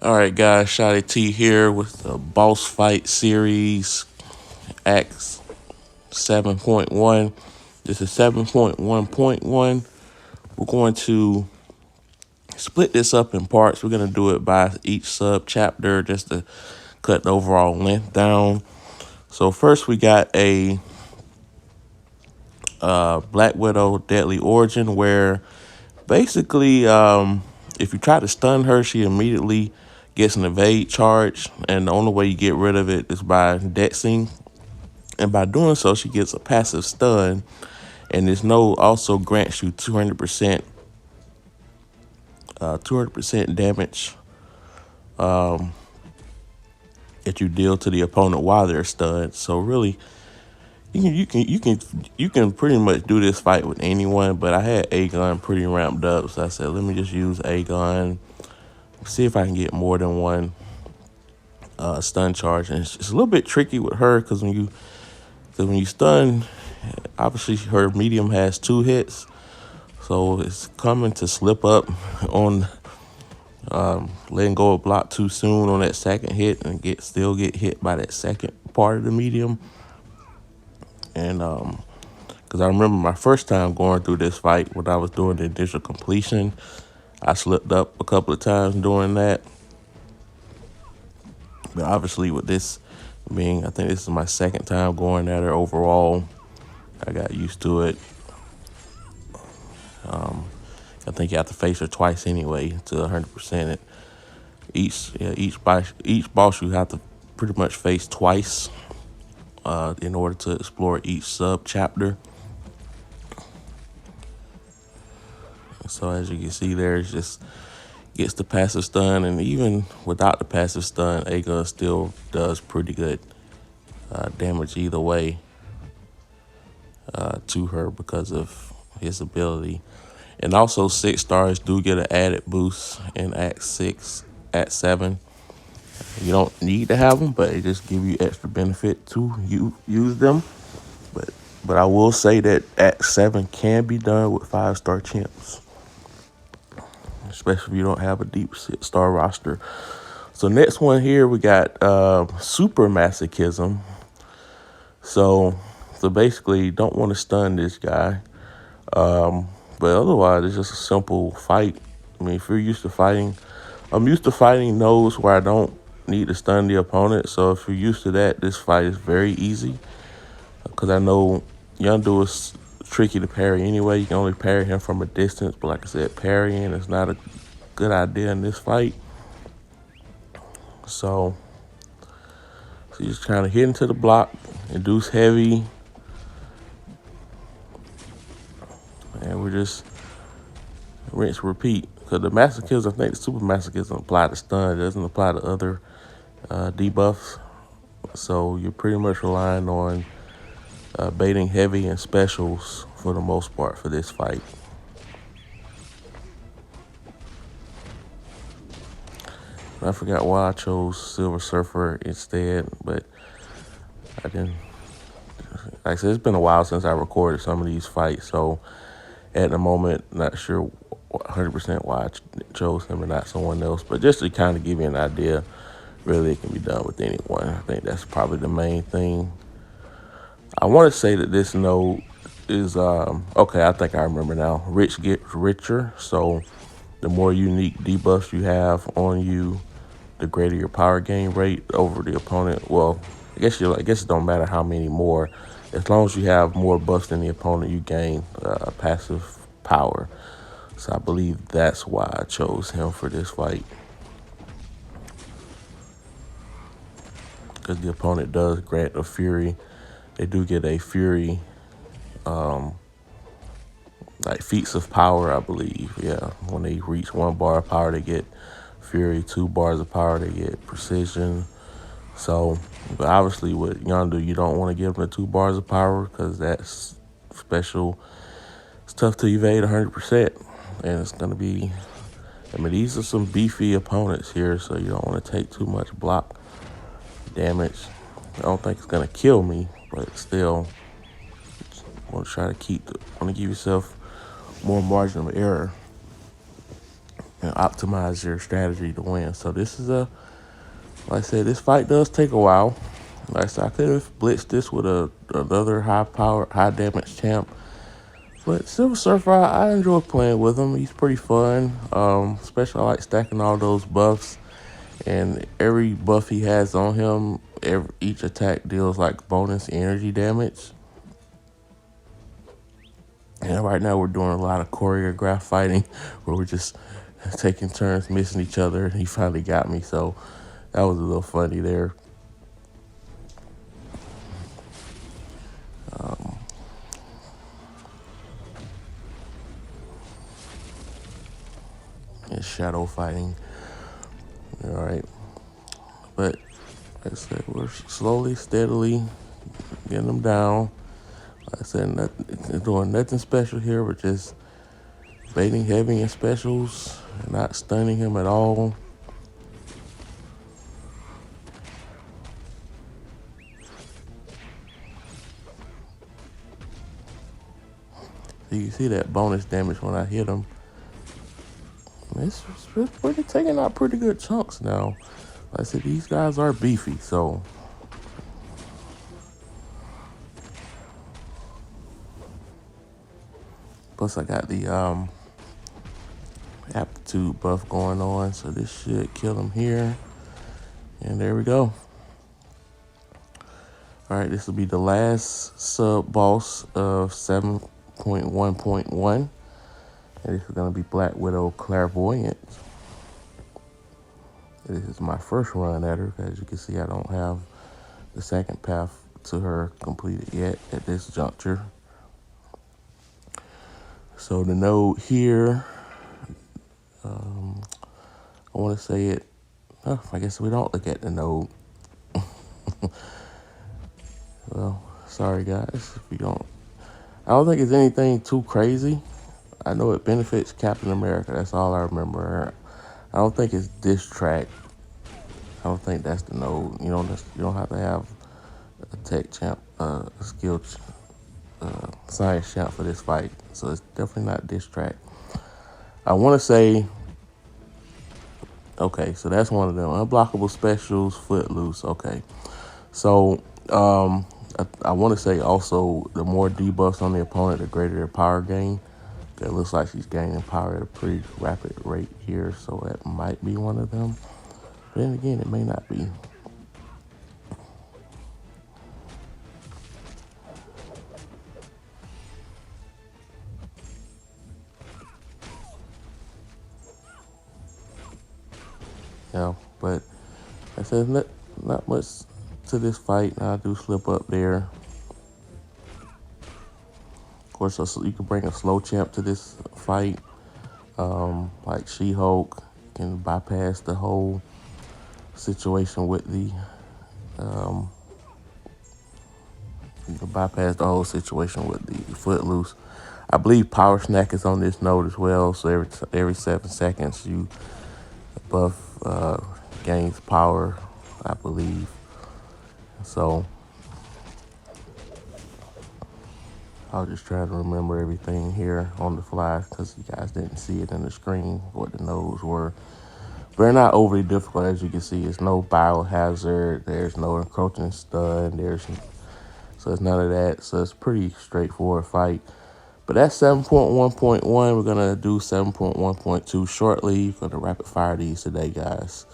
All right, guys, Shotty T here with the Boss Fight Series Acts 7.1. This is 7.1.1. We're going to split this up in parts. We're going to do it by each sub chapter just to cut the overall length down. So, first, we got a Black Widow Deadly Origin where basically, if you try to stun her, she immediately gets an evade charge, and the only way you get rid of it is by dexing. And by doing so, she gets a passive stun, and this node also grants you 200% damage that you deal to the opponent while they're stunned. So really, you can pretty much do this fight with anyone. But I had Aegon pretty ramped up, so I said let me just use Aegon, see if I can get more than one stun charge. And it's a little bit tricky with her because when you stun, obviously her medium has 2 hits, so it's coming to slip up on letting go of block too soon on that second hit and still get hit by that second part of the medium. And because I remember my first time going through this fight when I was doing the initial completion, I slipped up a couple of times doing that. But obviously with this being, I think this is my second time going at her overall, I got used to it. I think you have to face her twice anyway to 100% it. Each boss you have to pretty much face twice in order to explore each sub chapter. So as you can see there, it just gets the passive stun, and even without the passive stun, Aegon still does pretty good damage either way to her because of his ability. And also 6 stars do get an added boost in Act 6, Act 7. You don't need to have them, but it just give you extra benefit to use them. But I will say that Act 7 can be done with 5-star champs, especially if you don't have a deep 6-star roster. So next one here, we got Super Masochism. So basically, you don't want to stun this guy. But otherwise, it's just a simple fight. I mean, if you're used to fighting, I'm used to fighting nodes where I don't need to stun the opponent. So if you're used to that, this fight is very easy. Because I know Yondu is tricky to parry anyway. You can only parry him from a distance. But like I said, parrying is not a good idea in this fight. So you're just trying to hit into the block, induce heavy. And we're just rinse, repeat. Because the masochism, I think the super masochism apply to stun. It doesn't apply to other debuffs. So you're pretty much relying on baiting heavy and specials for the most part for this fight. And I forgot why I chose Silver Surfer instead, but I didn't. Like I said, it's been a while since I recorded some of these fights, so at the moment, not sure 100% why I chose him and not someone else. But just to kind of give you an idea, really it can be done with anyone. I think that's probably the main thing. I want to say that this node is, okay, I think I remember now. Rich gets richer, so the more unique debuffs you have on you, the greater your power gain rate over the opponent. Well, I guess it don't matter how many more. As long as you have more buffs than the opponent, you gain passive power. So I believe that's why I chose him for this fight. Because the opponent does grant a fury. They do get a fury, like feats of power, I believe. Yeah, when they reach 1 bar of power, they get fury. 2 bars of power, they get precision. So, but obviously with Yondu, you don't want to give them the 2 bars of power because that's special. It's tough to evade 100%, and it's going to be, I mean, these are some beefy opponents here, so you don't want to take too much block damage. I don't think it's going to kill me, but still, want to try to want to give yourself more margin of error. and optimize your strategy to win. So this is like I said, this fight does take a while. Like I said, I could have blitzed this with another high power, high damage champ. But Silver Surfer, I enjoy playing with him. He's pretty fun. Especially I like stacking all those buffs. And every buff he has on him, each attack deals like bonus energy damage. And right now we're doing a lot of choreographed fighting where we're just taking turns missing each other. And he finally got me, so that was a little funny there. And shadow fighting. All right. But like I said, we're slowly, steadily getting them down. Like I said, doing nothing special here. We're just baiting heavy in specials and not stunning him at all. So you see that bonus damage when I hit him. It's pretty taking out pretty good chunks now. Like I said, these guys are beefy, so. Plus I got the aptitude buff going on, so this should kill him here. And there we go. All right, this will be the last sub boss of 7.1.1. And this is gonna be Black Widow Clairvoyance. This is my first run at her. As you can see, I don't have the second path to her completed yet at this juncture. So the node here, I want to say it. Oh, I guess we don't look at the node. Well, sorry guys, if we don't. I don't think it's anything too crazy. I know it benefits Captain America. That's all I remember. I don't think it's diss track. I don't think that's the node. You don't have to have a tech champ, skill, science champ for this fight. So it's definitely not diss track. I want to say, okay, so that's one of them. Unblockable specials, Footloose. Okay, so I want to say also the more debuffs on the opponent, the greater their power gain. It looks like she's gaining power at a pretty rapid rate here, so that might be one of them. But then again, it may not be. Yeah, but I said not much to this fight. I do slip up there. Of course, so you can bring a slow champ to this fight, like She-Hulk, can bypass the whole situation with the, you can bypass the whole situation with the Footloose. I believe Power Snack is on this node as well. So every 7 seconds, you buff gains power, I believe. So I'll just try to remember everything here on the fly because you guys didn't see it in the screen what the nodes were. But they're not overly difficult, as you can see. It's no biohazard. There's no encroaching stun. So it's none of that. So it's pretty straightforward fight. But that's 7.1.1. We're gonna do 7.1.2 shortly. We're gonna rapid fire these today, guys.